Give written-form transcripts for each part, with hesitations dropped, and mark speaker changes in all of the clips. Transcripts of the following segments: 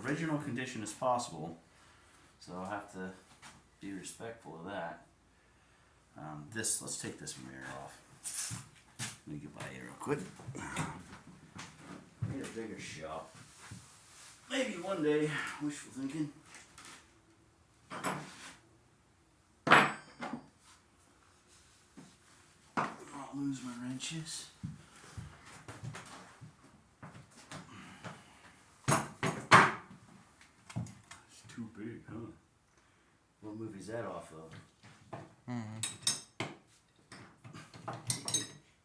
Speaker 1: original condition as possible. So I'll have to be respectful of that. Let's take this mirror off. Let me get by here real quick. Need a bigger shop. Maybe one day, wishful thinking. I'll lose my wrenches. It's too big, huh? What movie's that off of?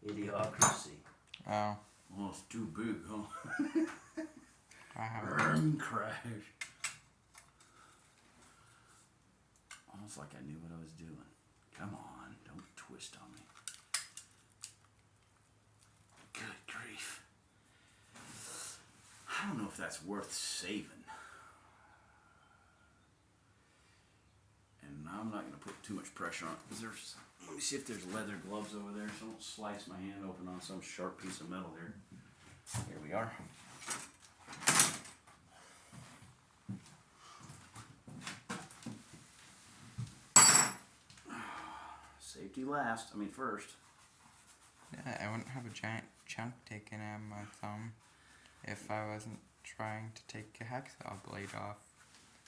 Speaker 1: Idiocracy.
Speaker 2: Oh.
Speaker 1: Oh, it's too big, huh?
Speaker 2: I haven't.
Speaker 1: Crash. Almost like I knew what I was doing. Come on, don't twist on me. Good grief. I don't know if that's worth saving. And I'm not going to put too much pressure on it. Let me see if there's leather gloves over there so I don't slice my hand open on some sharp piece of metal here. Here we are. Safety last. I mean first.
Speaker 2: Yeah, I wouldn't have a giant chunk taken out of my thumb if I wasn't trying to take a hacksaw blade off.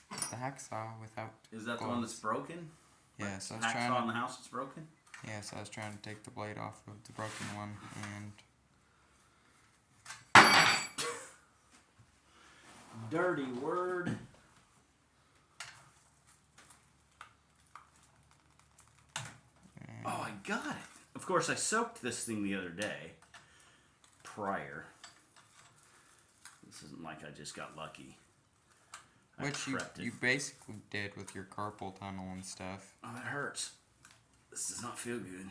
Speaker 2: The hacksaw without.
Speaker 1: Is that
Speaker 2: gloves.
Speaker 1: the one that's broken?
Speaker 2: Yes, I was
Speaker 1: Hacksaw
Speaker 2: trying to.
Speaker 1: in the house that's broken?
Speaker 2: Yes, I was trying to take the blade off of the broken one, and
Speaker 1: Dirty word. Oh, I got it. Of course, I soaked this thing the other day. Prior. This isn't like I just got lucky.
Speaker 2: which you basically did with your carpal tunnel and stuff.
Speaker 1: Oh, it hurts. This does not feel good.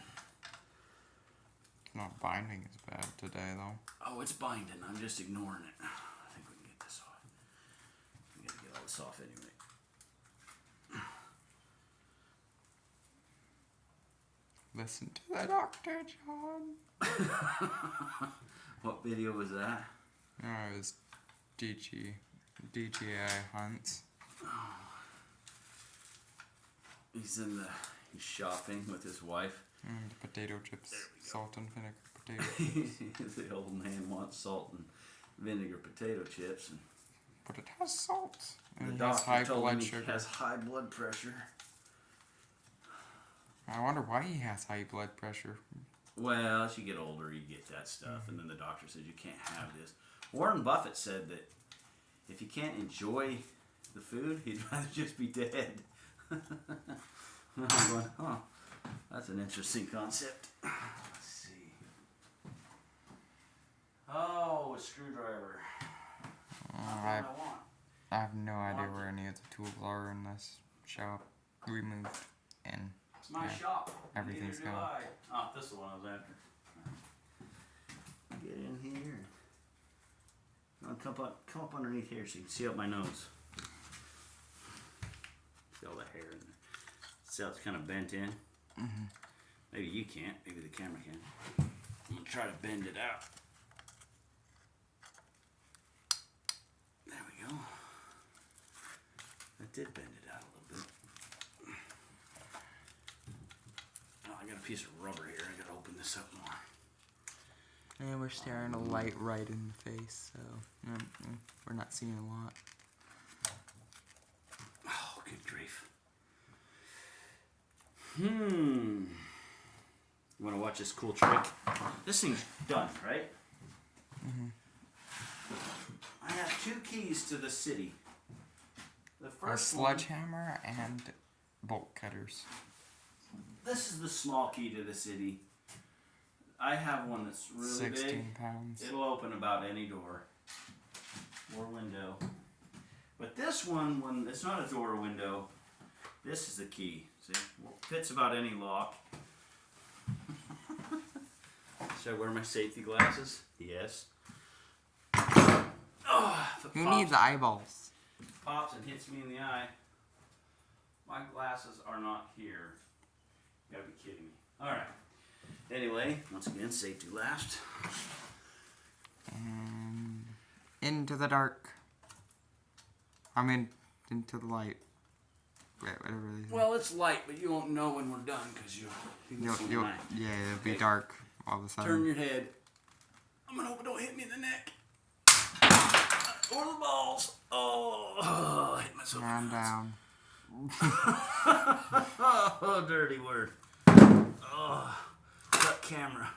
Speaker 2: It's not binding as bad today, though.
Speaker 1: Oh, it's binding. I'm just ignoring it. I think we can get this off. We gotta get all this off anyway.
Speaker 2: Listen to the doctor, John.
Speaker 1: What video was that?
Speaker 2: No, it was DJI Hunts.
Speaker 1: He's shopping with his wife.
Speaker 2: The potato chips, salt and vinegar potatoes.
Speaker 1: The old man wants salt and vinegar potato chips.
Speaker 2: But it has salt. And
Speaker 1: The
Speaker 2: he has
Speaker 1: doctor
Speaker 2: high
Speaker 1: told
Speaker 2: blood
Speaker 1: him he
Speaker 2: sugar.
Speaker 1: has high blood pressure.
Speaker 2: I wonder why he has high blood pressure.
Speaker 1: Well, as you get older, you get that stuff, and then the doctor says you can't have this. Warren Buffett said that if you can't enjoy the food, he'd rather just be dead. I'm going, huh, that's an interesting concept. Let's see. Oh, a screwdriver. That's what I want.
Speaker 2: I have no idea where any of the tools are in this shop. We moved in.
Speaker 1: It's my shop.
Speaker 2: Everything's
Speaker 1: Neither do
Speaker 2: gone.
Speaker 1: I. Oh, this is the one I was after. Get in here. I'll come up underneath here so you can see up my nose. See all the hair in there. See how it's kind of bent in?
Speaker 2: Mm-hmm.
Speaker 1: Maybe you can't. Maybe the camera can. You try to bend it out. There we go. That did bend it out a little bit. Oh, I got a piece of rubber here. I gotta open this up more.
Speaker 2: And we're staring a light right in the face, so we're not seeing a lot.
Speaker 1: Oh, good grief. You want to watch this cool trick? This thing's done, right?
Speaker 2: Mm-hmm.
Speaker 1: I have 2 keys to the city. The
Speaker 2: A
Speaker 1: first
Speaker 2: sledgehammer and bolt cutters.
Speaker 1: This is the small key to the city. I have one that's really
Speaker 2: 16
Speaker 1: big.
Speaker 2: pounds.
Speaker 1: It'll open about any door or window. But this one, when it's not a door or window, this is the key. See, fits about any lock. Should I wear my safety glasses? Yes. Oh,
Speaker 2: Who needs eyeballs?
Speaker 1: Pops and hits me in the eye. My glasses are not here. You gotta be kidding me. Alright. Anyway, once again, safety last.
Speaker 2: And into the dark. I mean, into the light. Whatever it is.
Speaker 1: Well, it's light, but you won't know when we're done because you can see the knife.
Speaker 2: Yeah, it'll be
Speaker 1: Okay.
Speaker 2: dark all of a sudden.
Speaker 1: Turn your head. I'm gonna hope it don't hit me in the neck. Or the balls. Oh, hit myself.
Speaker 2: Man down.
Speaker 1: Oh, dirty word. Oh, cut camera.